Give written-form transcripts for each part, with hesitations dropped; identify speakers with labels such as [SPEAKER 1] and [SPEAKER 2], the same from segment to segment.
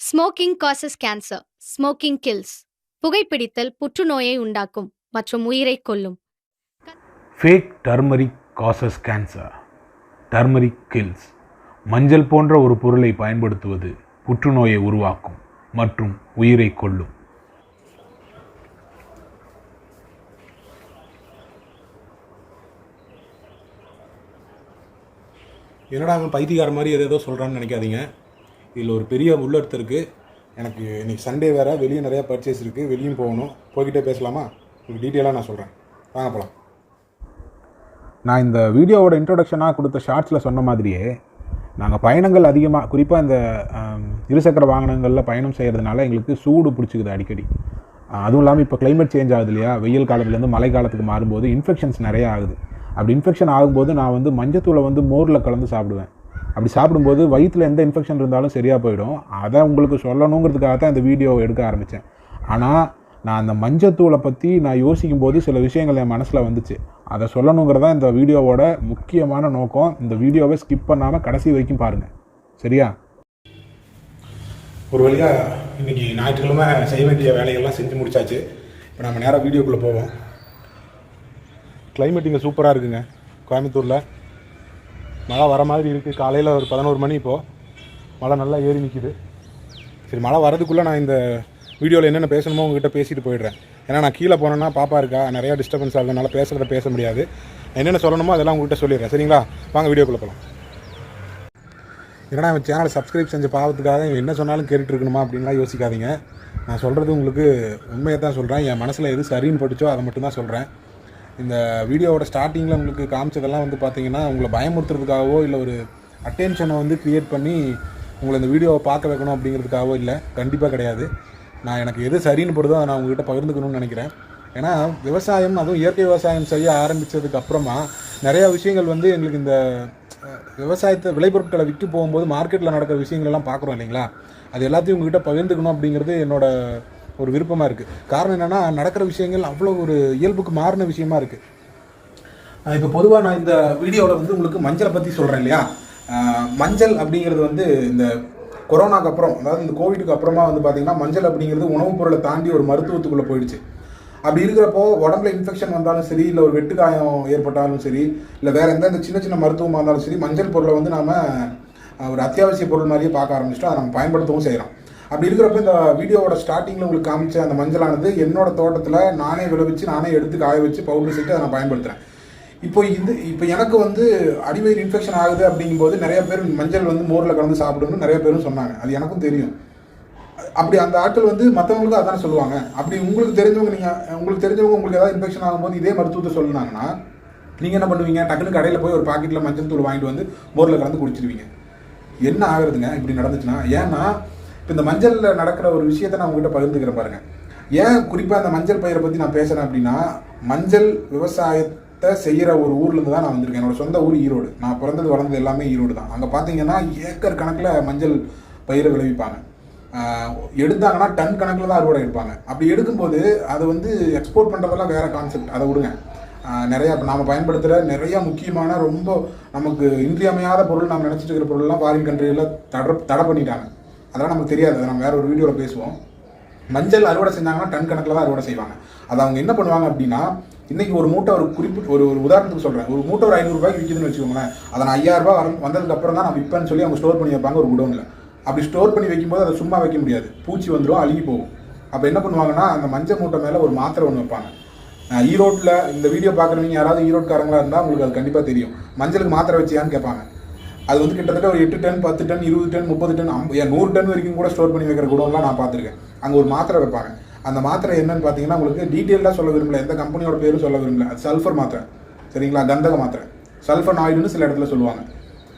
[SPEAKER 1] Smoking causes cancer. Smoking kills. புகைப்பிடித்தல் புற்றுநோயை உண்டாக்கும் மற்றும் உயிரை கொல்லும்.
[SPEAKER 2] Fake turmeric causes cancer. Turmeric kills. மஞ்சள் போன்ற ஒரு பொருளை பயன்படுத்துவது புற்றுநோயை உருவாக்கும் மற்றும் உயிரை கொல்லும்.
[SPEAKER 3] என்னடா அவன் பைத்தியக்கார மாதிரி ஏதோ சொல்கிறான்னு நினைக்காதீங்க. இதில் ஒரு பெரிய உள்ளர்த்தம் இருக்குது. எனக்கு இன்றைக்கி சண்டே வேறு, வெளியே நிறையா பர்ச்சேஸ் இருக்குது, வெளியும் போகணும். போய்கிட்டே பேசலாமா? உங்களுக்கு டீட்டெயிலாக நான் சொல்கிறேன், வாங்க போகலாம்.
[SPEAKER 2] நான் இந்த வீடியோவோட இன்ட்ரொடக்ஷனாக கொடுத்த ஷார்ட்ஸில் சொன்ன மாதிரியே நாங்கள் பயணங்கள் அதிகமாக, குறிப்பாக இந்த இருசக்கர வாகனங்களில் பயணம் செய்கிறதுனால எங்களுக்கு சூடு பிடிச்சிக்குது அடிக்கடி. அதுவும் இல்லாமல் இப்போ கிளைமேட் சேஞ்ச் ஆகுது இல்லையா, வெயில் காலத்துலேருந்து மழை காலத்துக்கு மாறும்போது இன்ஃபெக்ஷன்ஸ் நிறையா ஆகுது. அப்படி இன்ஃபெக்ஷன் ஆகும்போது நான் மஞ்சத்தூளை மோரில் கலந்து சாப்பிடுவேன். அப்படி சாப்பிடும்போது வயிற்றில் எந்த இன்ஃபெக்ஷன் இருந்தாலும் சரியாக போயிடும். அதை உங்களுக்கு சொல்லணுங்கிறதுக்காக தான் இந்த வீடியோவை எடுக்க ஆரம்பித்தேன். ஆனால் நான் அந்த மஞ்சத்தூளை பற்றி நான் யோசிக்கும் போது சில விஷயங்கள் என் மனசில் வந்துச்சு. அதை சொல்லணுங்கிறதான் இந்த வீடியோவோட முக்கியமான நோக்கம். இந்த வீடியோவை ஸ்கிப் பண்ணாமல் கடைசி வரைக்கும் பாருங்கள், சரியா?
[SPEAKER 3] ஒரு வழியாக இன்றைக்கி ஞாயிற்றுக்கிழமை செய்ய வேண்டிய வேலைகள்லாம் செஞ்சு முடிச்சாச்சு. இப்போ நம்ம நேராக வீடியோக்குள்ளே போவோம். கிளைமேட் இங்கே சூப்பராக இருக்குங்க. கோயம்புத்தூரில் மழை வர மாதிரி இருக்குது. காலையில் ஒரு 11 மணி. இப்போது மழை நல்லா ஏறி நிற்கிது. சரி, மழை வரதுக்குள்ளே நான் இந்த வீடியோவில் என்னென்ன பேசணுமோ உங்கள்கிட்ட பேசிட்டு போயிடுறேன். ஏன்னா நான் கீழே போனேன்னா பாப்பா இருக்கா, நிறையா டிஸ்டர்பன்ஸ் ஆகுதுனால பேச முடியாது. என்னென்ன சொல்லணுமோ அதெல்லாம் உங்கள்கிட்ட சொல்லிடுறேன், சரிங்களா? வாங்க வீடியோக்குள்ளே போகலாம். ஏன்னா என் சேனலை சப்ஸ்கிரைப் செஞ்ச பாவத்துக்காக இவன் என்ன சொன்னாலும் கேட்டுட்டு இருக்கணுமா அப்படின்லாம் யோசிக்காதீங்க. நான் சொல்கிறது உங்களுக்கு உண்மையை தான் சொல்கிறேன். என் மனசில் எது சரின்னு பட்டுச்சோ அதை மட்டும்தான் சொல்கிறேன். இந்த வீடியோவோட ஸ்டார்டிங்கில் உங்களுக்கு காமிச்சதெல்லாம் பார்த்தீங்கன்னா உங்களை பயமுறுத்துறதுக்காகவோ இல்லை ஒரு அட்டென்ஷனை க்ரியேட் பண்ணி உங்களை இந்த வீடியோவை பார்க்க வைக்கணும் அப்படிங்கிறதுக்காகவோ இல்லை, கண்டிப்பாக கிடையாது. நான் எனக்கு எது சரின்னு படுதோ அதை நான் உங்கள்கிட்ட பகிர்ந்துக்கணும்னு நினைக்கிறேன். ஏன்னா விவசாயம், அதுவும் இயற்கை விவசாயம் செய்ய ஆரம்பித்ததுக்கு அப்புறமா நிறையா விஷயங்கள் எங்களுக்கு இந்த விவசாயத்தை விளைபொருட்களை விற்று போகும்போது மார்க்கெட்டில் நடக்கிற விஷயங்களெல்லாம் பார்க்குறோம் இல்லைங்களா, அது எல்லாத்தையும் உங்கள்கிட்ட பகிர்ந்துக்கணும் அப்படிங்கிறது என்னோட ஒரு விருப்பமாக இருக்குது. காரணம் என்னென்னா, நடக்கிற விஷயங்கள் அவ்வளோ ஒரு இயல்புக்கு மாறின விஷயமா இருக்குது. இப்போ பொதுவாக நான் இந்த வீடியோவில் உங்களுக்கு மஞ்சளை பற்றி சொல்கிறேன் இல்லையா. மஞ்சள் அப்படிங்கிறது இந்த கொரோனாக்கு அப்புறம், அதாவது இந்த கோவிடுக்கு அப்புறமா பார்த்திங்கன்னா மஞ்சள் அப்படிங்கிறது உணவுப் பொருளை தாண்டி ஒரு மருத்துவத்துக்குள்ளே போயிடுச்சு. அப்படி இருக்கிறப்போ உடம்புல இன்ஃபெக்ஷன் வந்தாலும் சரி, இல்லை ஒரு வெட்டுக்காயம் ஏற்பட்டாலும் சரி, இல்லை வேறு எந்த சின்ன சின்ன மருத்துவமாக இருந்தாலும் சரி, மஞ்சள் பொருளை நாம் ஒரு அத்தியாவசிய பொருள் மாதிரியே பார்க்க ஆரம்பிச்சிட்டோம். அதை நம்ம பயன்படுத்தவும் செய்கிறோம். அப்படி இருக்கிறப்ப இந்த வீடியோவோட ஸ்டார்டிங்கில் உங்களுக்கு காமிச்ச அந்த மஞ்சளானது என்னோட தோட்டத்தில் நானே விளைவிச்சு, நானே எடுத்து காய வச்சு பவுடர் செய்து அதை நான் பயன்படுத்துகிறேன். இப்போ எனக்கு அடிவயிறு இன்ஃபெக்ஷன் ஆகுது அப்படிங்கும்போது நிறைய பேர் மஞ்சள் மோரில் கலந்து சாப்பிடணும்னு நிறைய பேரும் சொன்னாங்க. அது எனக்கும் தெரியும். அப்படி அந்த ஆட்கள் மற்றவங்களுக்கும் அதானே சொல்லுவாங்க. அப்படி உங்களுக்கு தெரிஞ்சவங்க உங்களுக்கு ஏதாவது இன்ஃபெக்ஷன் ஆகும்போது இதே மருத்துவத்தை சொன்னாங்கன்னா நீங்கள் என்ன பண்ணுவீங்க? டக்குனு கடையில் போய் ஒரு பாக்கெட்டில் மஞ்சள் தூள் வாங்கிட்டு மோரில் கலந்து குடிச்சிடுவீங்க. என்ன ஆகுறதுங்க இப்படி நடந்துச்சுன்னா? ஏன்னா இப்போ இந்த மஞ்சளில் நடக்கிற ஒரு விஷயத்தை நான் உங்கள்கிட்ட பகிர்ந்துக்கிறேன் பாருங்கள். ஏன் குறிப்பாக அந்த மஞ்சள் பயிரை பற்றி நான் பேசுகிறேன் அப்படின்னா, மஞ்சள் விவசாயத்தை செய்கிற ஒரு ஊர்லேருந்து தான் நான் வந்திருக்கேன். என்னோடய சொந்த ஊர் ஈரோடு. நான் பிறந்தது வளர்ந்தது எல்லாமே ஈரோடு தான். அங்கே பார்த்தீங்கன்னா ஏக்கர் கணக்கில் மஞ்சள் பயிரை விளைவிப்பாங்க. எடுத்தாங்கன்னா டன் கணக்கில் தான் அறுவடை எடுப்பாங்க. அப்படி எடுக்கும்போது அதை எக்ஸ்போர்ட் பண்ணுறதெல்லாம் வேறு கான்செப்ட், அதை விடுங்க. நிறையா நாம் பயன்படுத்துகிற நிறையா முக்கியமான ரொம்ப நமக்கு இன்றியமையாத பொருள், நாம் நினச்சிட்டு இருக்கிற பொருள்லாம் ஃபாரின் கண்ட்ரியில் தடை பண்ணிட்டாங்க. அதெல்லாம் நமக்கு தெரியாது, அதை நம்ம வேறு ஒரு வீடியோவில் பேசுவோம். மஞ்சள் அறுவடை செஞ்சாங்கன்னா டன் கணக்கில் தான் அறுவடை செய்வாங்க. அதை அவங்க என்ன பண்ணுவாங்க அப்படின்னா, இன்றைக்கி ஒரு மூட்டை ஒரு குறிப்பிட்ட ஒரு உதாரணத்துக்கு சொல்கிறேன், ஒரு மூட்டை ஒரு 500 ரூபாய்க்கு விற்கிதுன்னு வச்சுக்கோங்களேன். அதை நான் 5000 ரூபாய் வந்ததுக்கப்புறம் தான் நான் விற்பேன்னு சொல்லி அவங்க ஸ்டோர் பண்ணி வைப்பாங்க ஒரு குடோனில். அப்படி ஸ்டோர் பண்ணி வைக்கும்போது அதை சும்மா வைக்க முடியாது, பூச்சி வந்துடும், அழுகி போகும். அப்போ என்ன பண்ணுவாங்கன்னா, அந்த மஞ்சள் மூட்டை மேலே ஒரு மாத்திரை ஒன்று வைப்பாங்க. ஈரோட்டில் இந்த வீடியோ பார்க்குறவங்க யாராவது ஈரோட்காரங்களாக இருந்தால் உங்களுக்கு அது கண்டிப்பாக தெரியும். மஞ்சளுக்கு மாத்திரை வச்சியான்னு கேட்பாங்க. அது கிட்டத்தட்ட ஒரு 8 ton 10 ton 20 ton 30 ton 100 ton வரைக்கும் கூட ஸ்டோர் பண்ணி வைக்கிற குடோன்லாம் நான் பார்த்துருக்கேன். அங்கே ஒரு மாத்திரை வைப்பாங்க. அந்த மாத்திரை என்னன்னு பார்த்தீங்கன்னா, உங்களுக்கு டீட்டெயிலாக சொல்ல விரும்பல, எந்த கம்பெனியோட பேரும் சொல்ல விரும்பல. அது சல்ஃபர் மாத்திரை, சரிங்களா? கந்தக மாத்திரை, சல்ஃபர் ஆயிடுன்னு சில இடத்துல சொல்லுவாங்க.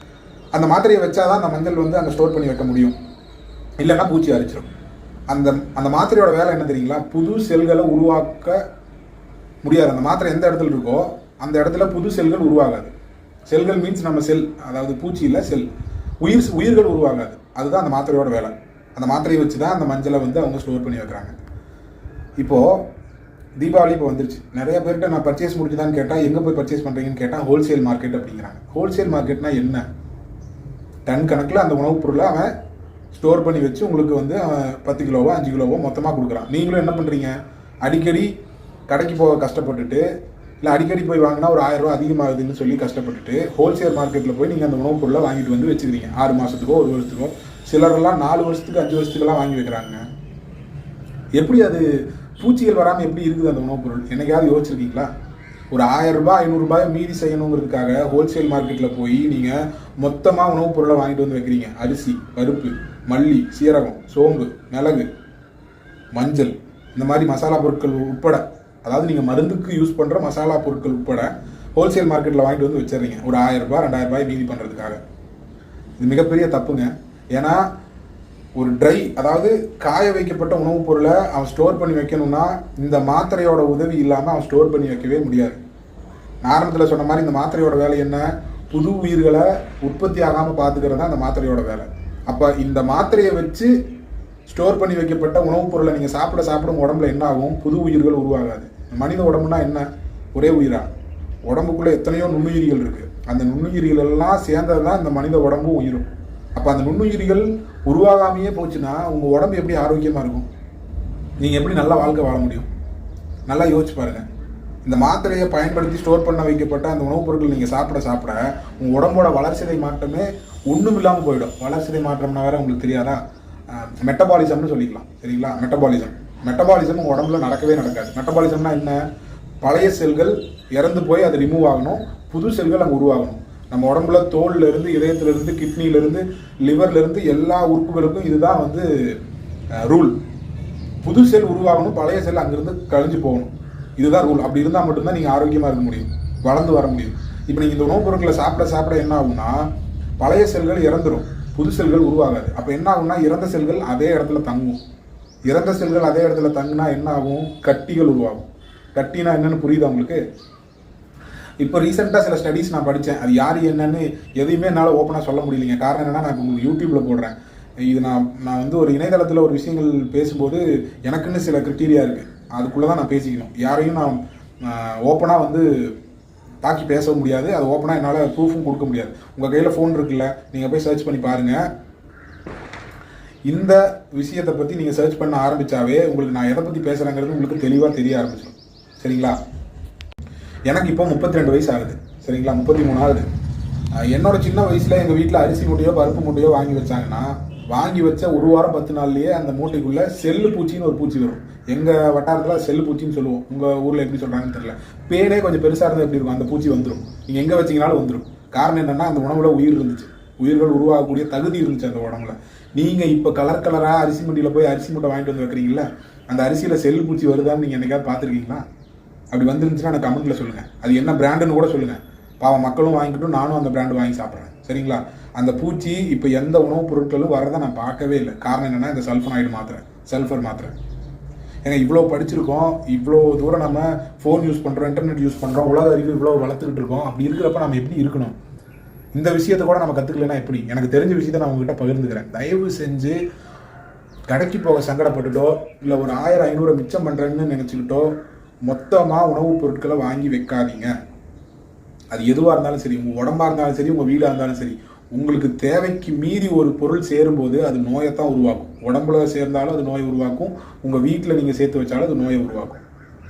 [SPEAKER 3] அந்த மாத்திரையை வச்சாதான் அந்த மஞ்சள் அங்கே ஸ்டோர் பண்ணி வைக்க முடியும், இல்லைன்னா பூச்சி அரிச்சிடும். அந்த மாத்திரையோட வேலை என்ன தெரியுங்களா? புது செல்களை உருவாக்க முடியாது. அந்த மாத்திரை எந்த இடத்துல இருக்கோ அந்த இடத்துல புது செல்கள் உருவாகாது. செல்கள் மீன்ஸ் நம்ம செல், அதாவது பூச்சி இல்லை, செல், உயிர்கள் உருவாகாது. அதுதான் அந்த மாத்திரையோட வேலை. அந்த மாத்திரையை வச்சு தான் அந்த மஞ்சளை அவங்க ஸ்டோர் பண்ணி வைக்கிறாங்க. இப்போது தீபாவளி இப்போ வந்துருச்சு. நிறைய பேர்கிட்ட நான் பர்ச்சேஸ் முடிச்சுதான்னு கேட்டால், எங்கே போய் பர்ச்சேஸ் பண்ணுறீங்கன்னு கேட்டால் ஹோல்சேல் மார்க்கெட் அப்படிங்கிறாங்க. ஹோல்சேல் மார்க்கெட்னா என்ன? டன் கணக்கில் அந்த உணவுப் பொருளை அவன் ஸ்டோர் பண்ணி வச்சு உங்களுக்கு வந்து 10 கிலோவோ 5 கிலோவோ மொத்தமாக கொடுக்குறான். நீங்களும் என்ன பண்ணுறீங்க, அடிக்கடி கடைக்கு போக கஷ்டப்பட்டுட்டு, இல்லை அடிக்கடி போய் வாங்கினா ஒரு 1000 ரூபா அதிகமாகுதுன்னு சொல்லி கஷ்டப்பட்டுட்டு ஹோல்சேல் மார்க்கெட்டில் போய் நீங்கள் அந்த உணவுப் பொருளை வாங்கிட்டு வந்து வச்சுக்கிறீங்க. 6 மாதத்துக்கோ 1 வருஷத்துக்கோ, சிலரெல்லாம் 4 வருஷத்துக்கு 5 வருஷத்துக்கெல்லாம் வாங்கி வைக்கிறாங்க. எப்படி அது பூச்சிகள் வராமல் எப்படி இருக்குது அந்த உணவுப் பொருள்? என்னைக்காவது யோசிச்சிருக்கீங்களா? ஒரு 1000 ரூபாய் 500 ரூபாய் மீதி செய்யணுங்கிறதுக்காக ஹோல்சேல் மார்க்கெட்டில் போய் நீங்கள் மொத்தமாக உணவுப் பொருளை வாங்கிட்டு வந்து வைக்கிறீங்க. அரிசி, பருப்பு, மல்லி, சீரகம், சோம்பு, மிளகு, மஞ்சள், இந்த மாதிரி மசாலா பொருட்கள் உட்பட, அதாவது நீங்கள் மருந்துக்கு யூஸ் பண்ணுற மசாலா பொருட்கள் உட்பட ஹோல்சேல் மார்க்கெட்டில் வாங்கிட்டு வந்து வச்சிடுறீங்க ஒரு 1000 ரூபாய் 2000 ரூபாய் மீதி பண்ணுறதுக்காக. இது மிகப்பெரிய தப்புங்க. ஏன்னா ஒரு ட்ரை, அதாவது காய வைக்கப்பட்ட உணவுப் பொருளை அவன் ஸ்டோர் பண்ணி வைக்கணும்னா இந்த மாத்திரையோட உதவி இல்லாமல் அவன் ஸ்டோர் பண்ணி வைக்கவே முடியாது. ஆரம்பத்தில் சொன்ன மாதிரி இந்த மாத்திரையோட வேலை என்ன? புது உயிர்களை உற்பத்தி ஆகாமல் பார்த்துக்கிறது தான் அந்த மாத்திரையோட வேலை. அப்போ இந்த மாத்திரையை வச்சு ஸ்டோர் பண்ணி வைக்கப்பட்ட உணவுப் பொருளை நீங்கள் சாப்பிட உடம்புல என்ன ஆகும்? புது உயிர்கள் உருவாகாது. மனித உடம்புனா என்ன? ஒரே உயிரா? உடம்புக்குள்ளே எத்தனையோ நுண்ணுயிரிகள் இருக்குது. அந்த நுண்ணுயிரிகள் எல்லாம் சேர்ந்தது தான் இந்த மனித உடம்பும் உயிரும். அப்போ அந்த நுண்ணுயிரிகள் உருவாகாமையே போச்சுன்னா உங்கள் உடம்பு எப்படி ஆரோக்கியமாக இருக்கும்? நீங்கள் எப்படி நல்ல வாழ்க்கை வாழ முடியும்? நல்லா யோசிச்சு பாருங்கள். இந்த மாத்திரையை பயன்படுத்தி ஸ்டோர் பண்ண வைக்கப்பட்ட அந்த உணவுப் பொருட்கள் நீங்கள் சாப்பிட உங்கள் உடம்போட வளர்சிதை மாற்றமே ஒன்றும் இல்லாமல் போயிடும். வளர்சிதை மாற்றம்னா வேறு உங்களுக்கு தெரியாதா? மெட்டபாலிசம்னு சொல்லிக்கலாம், சரிங்களா? மெட்டபாலிசம் உங்கள் உடம்புல நடக்கவே நடக்காது. மெட்டபாலிசம்னா என்ன? பழைய செல்கள் இறந்து போய் அது ரிமூவ் ஆகணும், புது செல்கள் அங்கே உருவாகணும். நம்ம உடம்புல தோல்லேருந்து, இதயத்திலிருந்து, கிட்னிலேருந்து, லிவர்லேருந்து எல்லா உறுப்புகளுக்கும் இதுதான் வந்து ரூல். புது செல் உருவாகணும், பழைய செல் அங்கேருந்து கழிஞ்சு போகணும். இதுதான் ரூல். அப்படி இருந்தால் மட்டும்தான் நீங்கள் ஆரோக்கியமாக இருக்க முடியும், வளர்ந்து வர முடியும். இப்போ நீங்கள் இந்த உணவுப் பொருட்களை சாப்பிட என்ன ஆகும்னா பழைய செல்கள் இறந்துடும், புது செல்கள் உருவாகாது. அப்போ என்ன ஆகும்னா இறந்த செல்கள் அதே இடத்துல தங்கும். இறந்த செல்கள் அதே இடத்துல தங்குனா என்ன ஆகும்? கட்டிகள் உருவாகும். கட்டினா என்னன்னு புரியுதா உங்களுக்கு? இப்போ ரீசெண்டாக சில ஸ்டடீஸ் நான் படித்தேன். அது யார் என்னன்னு எதையுமே என்னால் ஓப்பனாக சொல்ல முடியலைங்க. காரணம் என்னென்னா நான் இப்போ உங்களுக்கு யூடியூப்பில் போடுறேன். இது நான் வந்து ஒரு இணையதளத்தில் ஒரு விஷயங்கள் பேசும்போது எனக்குன்னு சில கிரிட்டீரியா இருக்குது. அதுக்குள்ளே தான் நான் பேசிக்கணும். யாரையும் நான் ஓப்பனாக வந்து தாக்கி பேச முடியாது. அது ஓப்பனாக என்னால் ப்ரூஃபும் கொடுக்க முடியாது. உங்கள் கையில் ஃபோன் இருக்குல்ல, நீங்கள் போய் சர்ச் பண்ணி பாருங்கள். இந்த விஷயத்தை பற்றி நீங்கள் சர்ச் பண்ண ஆரம்பித்தாவே உங்களுக்கு நான் எதை பற்றி பேசுகிறேங்கிறது உங்களுக்கு தெளிவாக தெரிய ஆரம்பிச்சிடும், சரிங்களா? எனக்கு இப்போ 32 வயசு ஆகுது, சரிங்களா? 33 ஆகுது. என்னோட சின்ன வயசில் எங்கள் வீட்டில் அரிசி மூட்டையோ பருப்பு மூட்டையோ வாங்கி வச்சாங்கன்னா வாங்கி வச்ச ஒரு வாரம் 10 நாள்லேயே அந்த மூட்டைக்குள்ளே செல்லு பூச்சின்னு ஒரு பூச்சி வரும். எங்கள் வட்டாரத்தில் செல்லு பூச்சின்னு சொல்லுவோம். உங்கள் ஊரில் எப்படி சொல்கிறாங்கன்னு தெரியல. பேனே கொஞ்சம் பெருசாக இருந்தால் எப்படி இருக்கும்? அந்த பூச்சி வந்துடும். நீங்கள் எங்கே வச்சிங்கனாலும் வந்துடும். காரணம் என்னென்னா அந்த உணவுல உயிர் இருந்துச்சு, உயிர்கள் உருவாகக்கூடிய தகுதி இருந்துச்சு அந்த உடம்புல. நீங்கள் இப்போ கலராக அரிசி மண்டியில் போய் அரிசி மூட்டை வாங்கிட்டு வந்து வைக்கிறீங்களா, அந்த அரிசியில் செல்லு பூச்சி வருதான்னு நீங்கள் என்னைக்காவது பார்த்துருக்கீங்களா? அப்படி வந்துருந்துச்சுன்னா எனக்கு கமெண்ட்டில் சொல்லுங்கள். அது என்ன பிராண்டுன்னு கூட சொல்லுங்கள். பாவம் மக்களும் வாங்கிக்கிட்டும் நானும் அந்த பிராண்டு வாங்கி சாப்பிட்றேன், சரிங்களா? அந்த பூச்சி இப்போ எந்த உணவுப் பொருட்களும் வரதை நான் பார்க்கவே இல்லை. காரணம் என்னென்னா இந்த சல்ஃபர் மாத்திரை. ஏன்னா இவ்வளோ படிச்சிருக்கோம், இவ்வளோ தூரம் நம்ம ஃபோன் யூஸ் பண்ணுறோம், இன்டர்நெட் யூஸ் பண்ணுறோம், உலக அறிவு இவ்வளோ வளர்த்துக்கிட்டு இருக்கோம். அப்படி இருக்கிறப்ப நம்ம எப்படி இருக்கணும்? இந்த விஷயத்தை கூட நம்ம கற்றுக்கலன்னா எப்படி? எனக்கு தெரிஞ்ச விஷயத்தை நான் உங்ககிட்ட பகிர்ந்துக்கிறேன். தயவு செஞ்சு கடைக்கு போக சங்கடப்பட்டுட்டோ இல்லை ஒரு 1000-500 மிச்சம் பண்ணுறேன்னு நினச்சிக்கிட்டோ மொத்தமாக உணவுப் பொருட்களை வாங்கி வைக்காதீங்க. அது எதுவாக இருந்தாலும் சரி, உங்கள் உடம்பாக இருந்தாலும் சரி, உங்கள் வீடாக இருந்தாலும் சரி, உங்களுக்கு தேவைக்கு மீறி ஒரு பொருள் சேரும்போது அது நோயைத்தான் உருவாக்கும். உடம்புல சேர்ந்தாலும் அது நோயை உருவாக்கும், உங்கள் வீட்டில் நீங்கள் சேர்த்து வச்சாலும் அது நோயை உருவாக்கும்,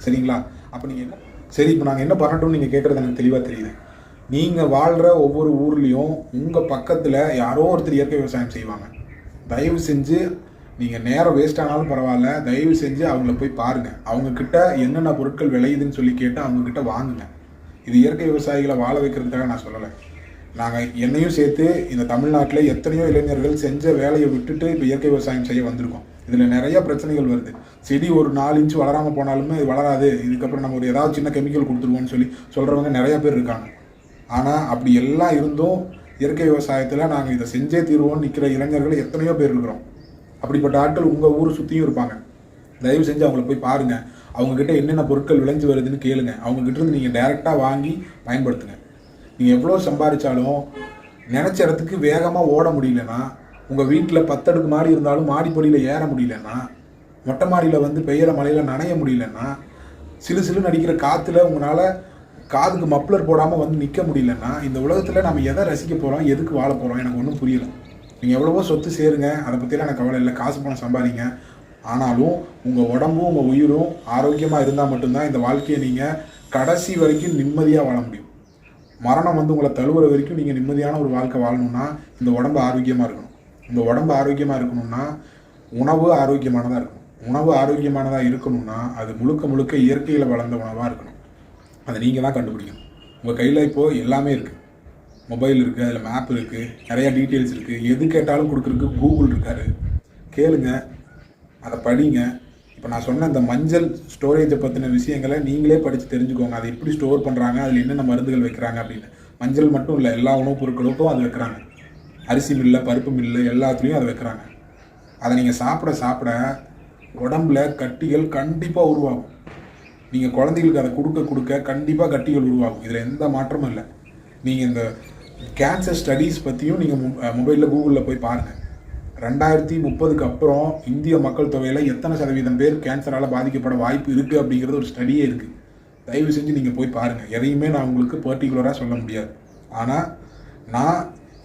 [SPEAKER 3] சரிங்களா? அப்போ நீங்கள் என்ன சரி இப்போ நாங்கள் என்ன பண்ணட்டும்னு நீங்கள் கேட்குறது எனக்கு தெளிவாக தெரியுது. நீங்கள் வாழ்கிற ஒவ்வொரு ஊர்லேயும் உங்கள் பக்கத்தில் யாரோ ஒருத்தர் இயற்கை விவசாயம் செய்வாங்க. தயவு செஞ்சு நீங்கள் நேரம் வேஸ்ட் ஆனாலும் பரவாயில்ல, தயவு செஞ்சு அவங்கள போய் பாருங்கள். அவங்கக்கிட்ட என்னென்ன பொருட்கள் விளையுதுன்னு சொல்லி கேட்டு அவங்கக்கிட்ட வாங்குங்க. இது இயற்கை விவசாயிகளை வாழ வைக்கிறதுக்காக நான் சொல்லலை. நாங்கள் என்னையும் சேர்த்து இந்த தமிழ்நாட்டில் எத்தனையோ இளைஞர்கள் செஞ்ச வேலையை விட்டுட்டு இப்போ இயற்கை விவசாயம் செய்ய வந்திருக்கோம். இதில் நிறைய பிரச்சனைகள் வருது. செடி ஒரு 4 இன்ச்சு வளராமல் போனாலுமே இது வளராது, இதுக்கப்புறம் நம்ம ஒரு ஏதாவது சின்ன கெமிக்கல் கொடுத்துருவோம்னு சொல்லி சொல்கிறவங்க நிறையா பேர் இருக்காங்க. ஆனால் அப்படி எல்லாம் இருந்தும் இயற்கை விவசாயத்தில் நாங்கள் இதை செஞ்சே தீர்வோம்னு நிற்கிற இளைஞர்கள் எத்தனையோ பேர் இருக்கிறோம். அப்படிப்பட்ட ஆட்கள் உங்கள் ஊர் சுற்றியும் இருப்பாங்க. தயவு செஞ்சு அவங்கள போய் பாருங்கள். அவங்கக்கிட்ட என்னென்ன பொருட்கள் விளைஞ்சு வருதுன்னு கேளுங்க. அவங்ககிட்ட நீங்கள் டைரெக்டாக வாங்கி பயன்படுத்துங்க. நீங்கள் எவ்வளோ சம்பாதிச்சாலும் நினச்ச இடத்துக்கு வேகமாக ஓட முடியலன்னா, உங்கள் வீட்டில் 10 அடுக்கு மாடி இருந்தாலும் மாடிப்படியில் ஏற முடியலன்னா, மொட்டை மாடியில் வந்து பெய்கிற மழையில் நனைய முடியலன்னா, சிலு நடிக்கிற காற்றுல உங்களால் காதுக்கு மப்ளர் போடாமல் வந்து நிற்க முடியலன்னா, இந்த உலகத்தில் நம்ம எதை ரசிக்க போகிறோம், எதுக்கு வாழ போகிறோம்? எனக்கு ஒன்றும் புரியலை. நீங்கள் எவ்வளவோ சொத்து சேருங்க, அதை பற்றிலாம் எனக்கு கவலை இல்லை, காசு பணம் சம்பாதிங்க. ஆனாலும் உங்கள் உடம்பும் உங்கள் உயிரும் ஆரோக்கியமாக இருந்தால் மட்டும்தான் இந்த வாழ்க்கையை நீங்கள் கடைசி வரைக்கும் நிம்மதியாக வாழ முடியும். மரணம் வந்து உங்களை தழுவுற வரைக்கும் நீங்கள் நிம்மதியான ஒரு வாழ்க்கை வாழணும்னா இந்த உடம்பு ஆரோக்கியமாக இருக்கணும். இந்த உடம்பு ஆரோக்கியமாக இருக்கணும்னா உணவு ஆரோக்கியமானதாக இருக்கணும். உணவு ஆரோக்கியமானதாக இருக்கணும்னா அது முழுக்க முழுக்க இயற்கையில் வளர்ந்த உணவாக இருக்கணும். அதை நீங்கள் தான் கண்டுபிடிக்கணும். உங்கள் கையில் இப்போது எல்லாமே இருக்குது. மொபைல் இருக்குது, அதில் மேப் இருக்குது, நிறையா டீட்டெயில்ஸ் இருக்குது. எது கேட்டாலும் கொடுக்குறதுக்கு கூகுள் இருக்கார். கேளுங்க, அதை படிங்க. இப்போ நான் சொன்ன இந்த மஞ்சள் ஸ்டோரேஜை பற்றின விஷயங்களை நீங்களே படித்து தெரிஞ்சுக்கோங்க. அதை எப்படி ஸ்டோர் பண்ணுறாங்க, அதில் என்னென்ன மருந்துகள் வைக்கிறாங்க அப்படின்னு. மஞ்சள் மட்டும் இல்லை, எல்லா உணவுப் பொருட்களுக்கும் அது வைக்கிறாங்க. அரிசி மில்லை, பருப்பு மில்லு எல்லாத்துலேயும் அதை வைக்கிறாங்க. அதை நீங்கள் சாப்பிட சாப்பிட உடம்புல கட்டிகள் கண்டிப்பாக உருவாகும். நீங்கள் குழந்தைகளுக்கு அதை கொடுக்க கண்டிப்பாக கட்டிகள் உருவாகும். இதில் எந்த மாற்றமும் இல்லை. நீங்கள் இந்த கேன்சர் ஸ்டடீஸ் பற்றியும் நீங்கள் மொபைலில் கூகுளில் போய் பாருங்கள். 2030க்கு அப்புறம் இந்திய மக்கள் தொகையில் எத்தனை சதவீதம் பேர் கேன்சரால் பாதிக்கப்பட வாய்ப்பு இருக்குது அப்படிங்கிறது ஒரு ஸ்டடியே இருக்குது. தயவு செஞ்சு நீங்கள் போய் பாருங்கள். எதையுமே நான் உங்களுக்கு பர்டிகுலராக சொல்ல முடியாது. ஆனால் நான்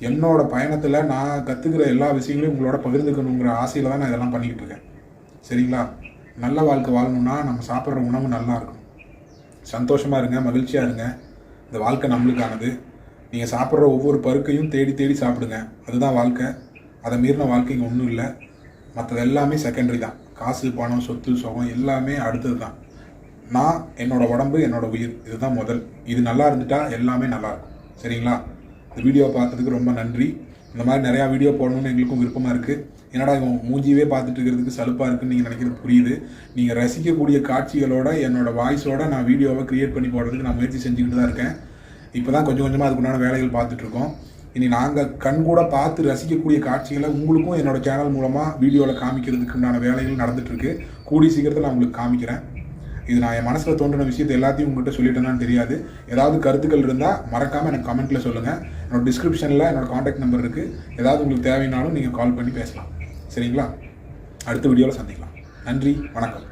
[SPEAKER 3] என்னோடய பயணத்தில் நான் கற்றுக்கிற எல்லா விஷயங்களையும் உங்களோட பகிர்ந்துக்கணுங்கிற ஆசையில் தான் நான் இதெல்லாம் பண்ணிக்கிட்டு இருக்கேன். சரிங்களா? நல்ல வாழ்க்கை வாழணும்னா நம்ம சாப்பிட்ற உணவு நல்லா இருக்கும். சந்தோஷமாக இருங்க, மகிழ்ச்சியாக இருங்க. இந்த வாழ்க்கை நம்மளுக்கானது. நீங்கள் சாப்பிட்ற ஒவ்வொரு பருக்கையும் தேடி தேடி சாப்பிடுங்க. அதுதான் வாழ்க்கை. அதை மீறின வாழ்க்கை இங்கே ஒன்றும் இல்லை. மற்றது எல்லாமே செகண்டரி தான். காசு, பணம், சொத்து, சுகம் எல்லாமே அடுத்தது தான். நான், என்னோடய உடம்பு, என்னோடய உயிர், இதுதான் முதல். இது நல்லா இருந்துட்டா எல்லாமே நல்லாயிருக்கும். சரிங்களா? இந்த வீடியோ பார்த்ததுக்கு ரொம்ப நன்றி. இந்த மாதிரி நிறையா வீடியோ போடணும்னு எங்களுக்கும் விருப்பமாக இருக்குது. என்னடா இவன் மூஞ்சியவே பார்த்துட்டு இருக்கிறதுக்கு சலுப்பாக இருக்குன்னு நீங்கள் நினைக்கிறது புரியுது. நீங்கள் ரசிக்கக்கூடிய காட்சிகளோட என்னோடய வாய்ஸோட நான் வீடியோவை க்ரியேட் பண்ணி போடுறதுக்கு நான் முயற்சி செஞ்சுக்கிட்டு தான் இருக்கேன். இப்போ தான் கொஞ்சம் கொஞ்சமாக அதுக்குண்டான வேலைகள் பார்த்துட்ருக்கோம். இனி நாங்கள் கண்கூட பார்த்து ரசிக்கக்கூடிய காட்சிகளை உங்களுக்கும் என்னோடய சேனல் மூலமாக வீடியோவில் காமிக்கிறதுக்கு உண்டான வேலைகள் நடந்துகிட்ருக்கு. கூடிய சீக்கிரத்தில் நான் உங்களுக்கு காமிக்கிறேன். இது நான் என் மனசில் தோன்றின விஷயத்தை எல்லாத்தையும் உங்கள்கிட்ட சொல்லிட்டேனான்னு தெரியாது. ஏதாவது கருத்துக்கள் இருந்தால் மறக்காமல் எனக்கு கமெண்ட்டில் சொல்லுங்கள். என்னோட டிஸ்கிரிப்ஷனில் என்னோடய காண்டாக்ட் நம்பர் இருக்குது. ஏதாவது உங்களுக்கு தேவைனாலும் நீங்கள் கால் பண்ணி பேசலாம். சரிங்களா? அடுத்த வீடியோவில் சந்திக்கலாம். நன்றி, வணக்கம்.